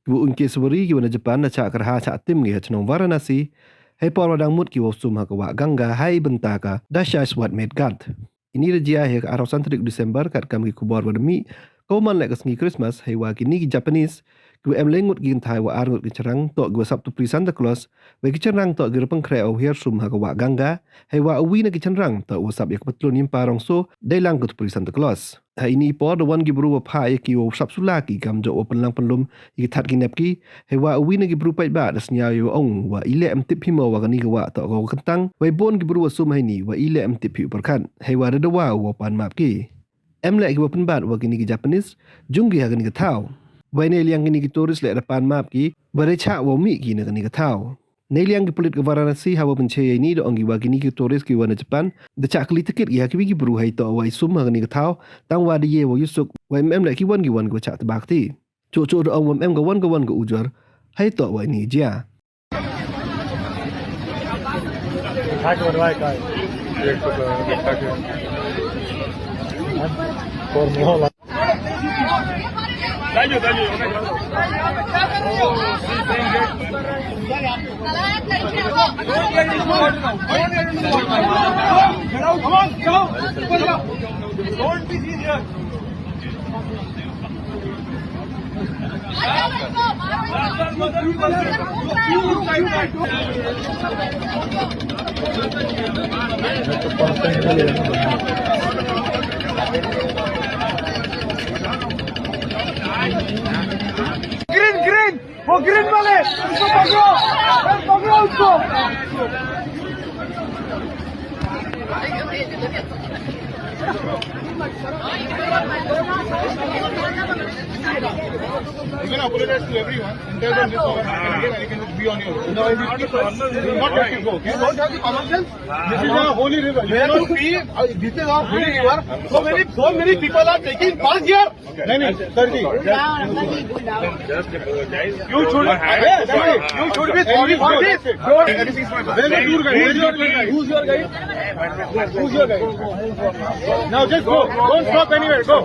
Kibu unke seberi kibu na Japan na cak kerha cak tim ngi cenong Varanasi. Hai por wadang mut kibu sum ha kawa gangga hai bentaka dasha swat medgat. Ini rejia hai ke arasan 3 Desember kat kami kubor wadami. Kau man lek kesengi Christmas hai wa kini ki Japanese. Kibu em lengut gin thai wa arngut ki cerang tok kibu Sabtu pri Santa Claus. Wa ki cerang tok kibu pengkre au hier sum ha kawa gangga. Hai wa awi na ki cerang tok wa sab ya kebetulan nimpa rong so dai lang kut pri Santa Claus. Hai ini por the one gibru wa pha ya ki wa sab sulaki kam jo open lang penlum ki that ki nep ki. Hai wa awi na gibru pai ba das nya yo ong wa ile em tip himo wa kani wa tok go kentang. Wa bon gibru wa sum hai ni wa ile em tip pi perkan. Hai wa da wa pan map ki. Em lek ki wa penbat wa kini ki Japanese junggi ha kani ka thau. Wai ne liang kini ki turis lek depan map ki bare cha wo mi ki ne kani ka thau. Ne liang ki polit ke Varanasi hawa penche ni do ongi wa kini ki turis ki wa na Japan de cha kli tiket ki ha ki ki bru hai to wai sum ha kani ka thau tang wa de ye wo yusuk wai em lek ki wan ko cha tabak ti. Chu do ong em ga wan ko ujar hai to wai ni ja. Hai ko wai kai. Por mola. Daño. Don't be serious. Green, वो green वाले उसको पकड़ो उसको You can apologize to everyone and tell them this over and you can just be on your own. No, you will not let it go. You don't have the common sense. This is a holy river. You cannot be. This is our holy river. So many people are taking part here. No, sir ji. Just apologize. You should be sorry for this. Who's your guide? Who's your guide? Now just go. Don't stop anywhere. Go.